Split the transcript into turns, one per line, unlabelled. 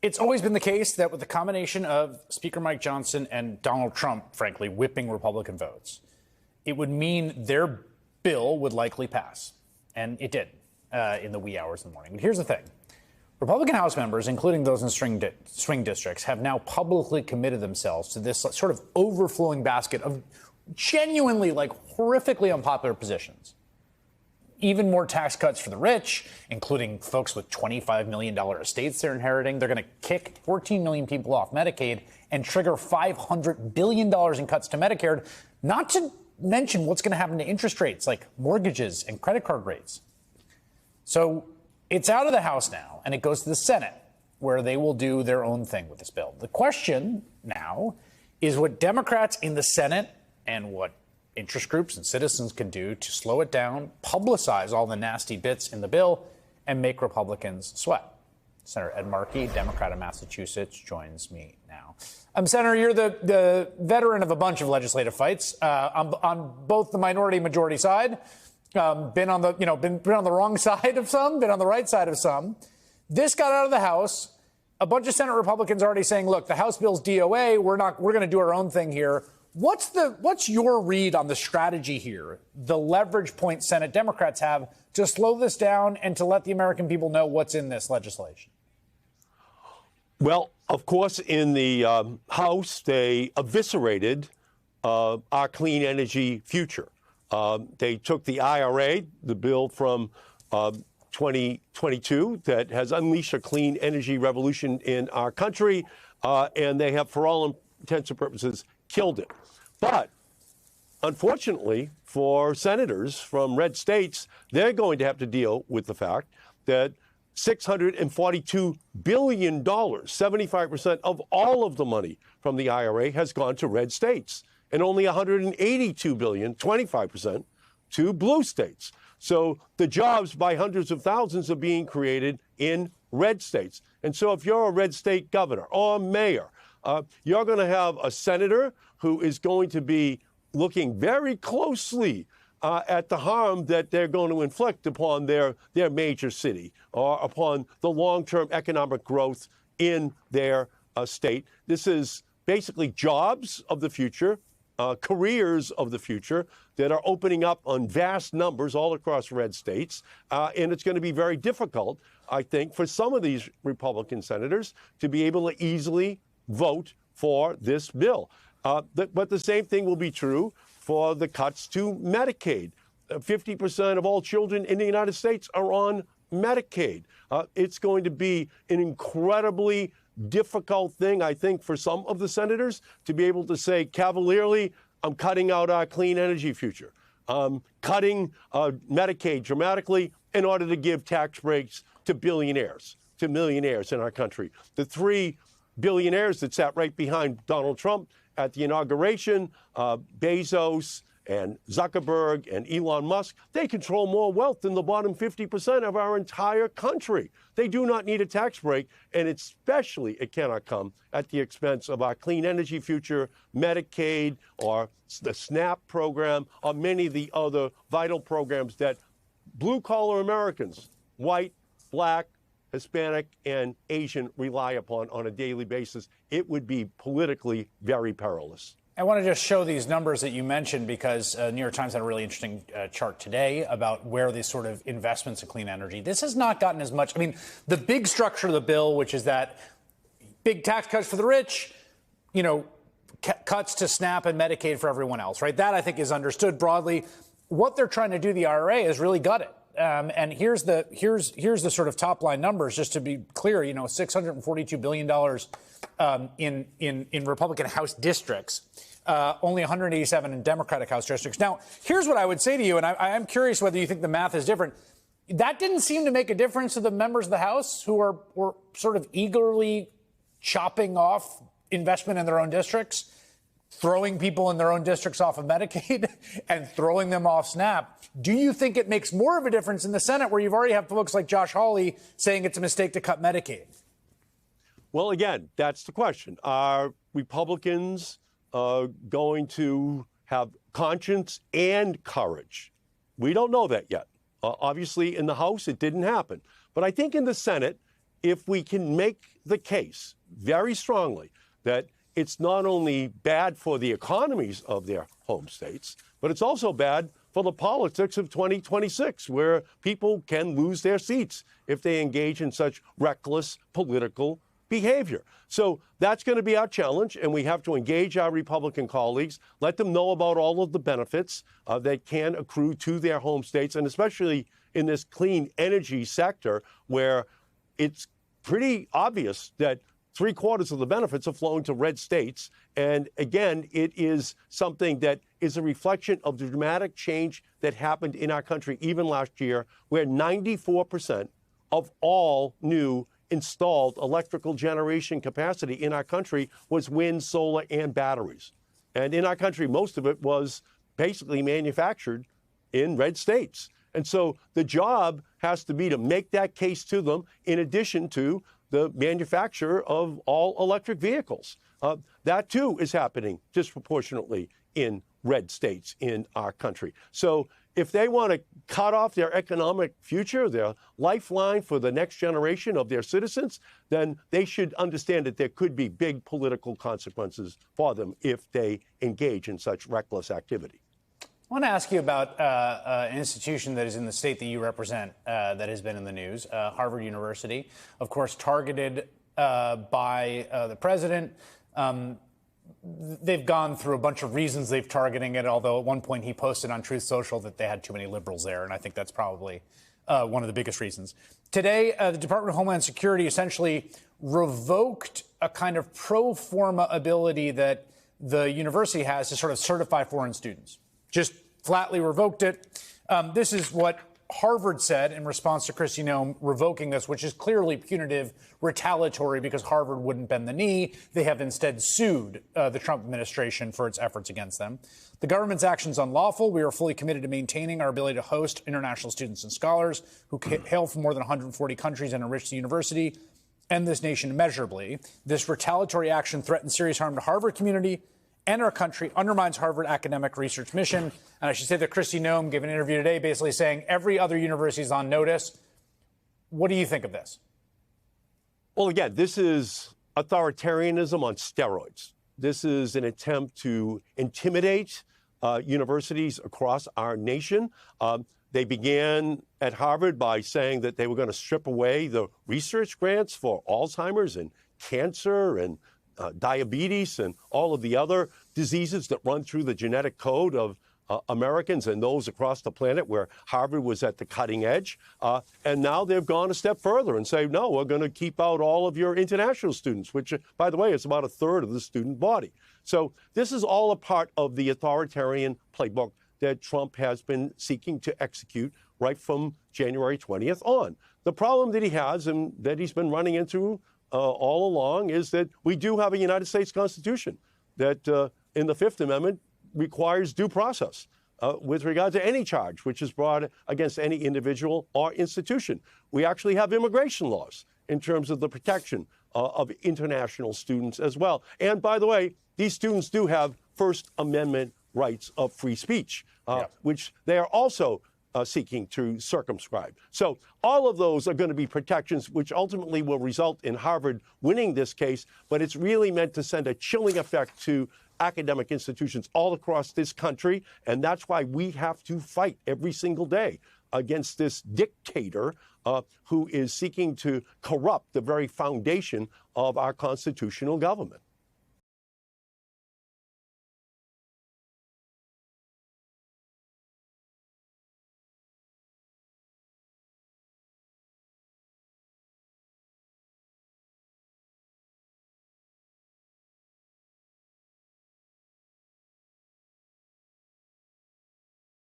It's always been the case that with the combination of Speaker Mike Johnson and Donald Trump, frankly, whipping Republican votes, it would mean their bill would likely pass. And it did in the wee hours of the morning. But here's the thing. Republican House members, including those in swing districts, have now publicly committed themselves to this sort of overflowing basket of genuinely, horrifically unpopular positions. Even more tax cuts for the rich, including folks with $25 million estates they're inheriting. They're going to kick 14 million people off Medicaid and trigger $500 billion in cuts to Medicare, not to mention what's going to happen to interest rates like mortgages and credit card rates. So it's out of the House now, and it goes to the Senate, where they will do their own thing with this bill. The question now is what Democrats in the Senate and what interest groups and citizens can do to slow it down, publicize all the nasty bits in the bill, and make Republicans sweat. Senator Ed Markey, Democrat of Massachusetts, joins me now. Senator, you're the veteran of a bunch of legislative fights on both the minority and majority side. Been on the wrong side of some, been on the right side of some. This got out of the House. A bunch of Senate Republicans already saying, look, the House bill's DOA. We're going to do our own thing here. What's your read on the strategy here, the leverage point Senate Democrats have to slow this down and to let the American people know what's in this legislation?
Well, of course, in the House, they eviscerated our clean energy future. They took the IRA, the bill from 2022 that has unleashed a clean energy revolution in our country, and they have, for all intents and purposes, killed it. But unfortunately for senators from red states, they're going to have to deal with the fact that $642 billion, 75% of all of the money from the IRA has gone to red states, and only $182 billion, 25%, to blue states. So the jobs by hundreds of thousands are being created in red states. And so if you're a red state governor or mayor, you're going to have a senator who is going to be looking very closely at the harm that they're going to inflict upon their major city or upon the long-term economic growth in their state. This is basically jobs of the future, careers of the future that are opening up on vast numbers all across red states. And it's going to be very difficult, I think, for some of these Republican senators to be able to easily vote for this bill. But the same thing will be true for the cuts to Medicaid. 50% of all children in the United States are on Medicaid. It's going to be an incredibly difficult thing, I think, for some of the senators to be able to say cavalierly, I'm cutting out our clean energy future. Cutting Medicaid dramatically in order to give tax breaks to billionaires, to millionaires in our country. The three billionaires that sat right behind Donald Trump at the inauguration, Bezos and Zuckerberg and Elon Musk, they control more wealth than the bottom 50% of our entire country. They do not need a tax break, and especially it cannot come at the expense of our clean energy future, Medicaid, or the SNAP program, or many of the other vital programs that blue-collar Americans, white, black, Hispanic, and Asian rely upon on a daily basis. It would be politically very perilous.
I want to just show these numbers that you mentioned because New York Times had a really interesting chart today about where these sort of investments in clean energy. This has not gotten as much. I mean, the big structure of the bill, which is that big tax cuts for the rich, cuts to SNAP and Medicaid for everyone else, right? That, I think, is understood broadly. What they're trying to do, the IRA, is really gut it. And here's the sort of top line numbers, just to be clear. $642 billion in Republican House districts, only 187 in Democratic House districts. Now, here's what I would say to you, and I am curious whether you think the math is different. That didn't seem to make a difference to the members of the House who were sort of eagerly chopping off investment in their own districts, throwing people in their own districts off of Medicaid and throwing them off SNAP. Do you think it makes more of a difference in the Senate, where you've already have folks like Josh Hawley saying it's a mistake to cut Medicaid?
Well, again, that's the question. Are Republicans going to have conscience and courage? We don't know that yet. Obviously, in the House, it didn't happen. But I think in the Senate, if we can make the case very strongly that it's not only bad for the economies of their home states, but it's also bad for the politics of 2026, where people can lose their seats if they engage in such reckless political behavior. So that's going to be our challenge, and we have to engage our Republican colleagues, let them know about all of the benefits that can accrue to their home states, and especially in this clean energy sector where it's pretty obvious that 3/4 of the benefits are flowing to red states. And again, it is something that is a reflection of the dramatic change that happened in our country even last year, where 94% of all new installed electrical generation capacity in our country was wind, solar, and batteries. And in our country, most of it was basically manufactured in red states. And so the job has to be to make that case to them, in addition to the manufacture of all electric vehicles. That, too, is happening disproportionately in red states in our country. So if they want to cut off their economic future, their lifeline for the next generation of their citizens, then they should understand that there could be big political consequences for them if they engage in such reckless activity.
I want to ask you about an institution that is in the state that you represent that has been in the news, Harvard University, of course, targeted by the president. They've gone through a bunch of reasons they've targeting it, although at one point he posted on Truth Social that they had too many liberals there, and I think that's probably one of the biggest reasons. Today, the Department of Homeland Security essentially revoked a kind of pro forma ability that the university has to sort of certify foreign students. Just flatly revoked it. This is what Harvard said in response to Kristi Noem revoking this, which is clearly punitive, retaliatory, because Harvard wouldn't bend the knee. They have instead sued the Trump administration for its efforts against them. The government's actions unlawful. We are fully committed to maintaining our ability to host international students and scholars who hail from more than 140 countries and enrich the university and this nation immeasurably. This retaliatory action threatens serious harm to Harvard community and our country, undermines Harvard academic research mission. And I should say that Kristi Noem gave an interview today basically saying every other university is on notice. What do you think of this?
Well, again, this is authoritarianism on steroids. This is an attempt to intimidate universities across our nation. They began at Harvard by saying that they were going to strip away the research grants for Alzheimer's and cancer and diabetes and all of the other diseases that run through the genetic code of Americans and those across the planet, where Harvard was at the cutting edge. And now they've gone a step further and say, no, we're going to keep out all of your international students, which, by the way, is about 1/3 of the student body. So this is all a part of the authoritarian playbook that Trump has been seeking to execute right from January 20th on. The problem that he has and that he's been running into all along is that we do have a United States Constitution that in the Fifth Amendment requires due process with regard to any charge which is brought against any individual or institution. We actually have immigration laws in terms of the protection of international students as well. And by the way, these students do have First Amendment rights of free speech, which they are also seeking to circumscribe. So all of those are going to be protections which ultimately will result in Harvard winning this case, but it's really meant to send a chilling effect to academic institutions all across this country, and that's why we have to fight every single day against this dictator who is seeking to corrupt the very foundation of our constitutional government.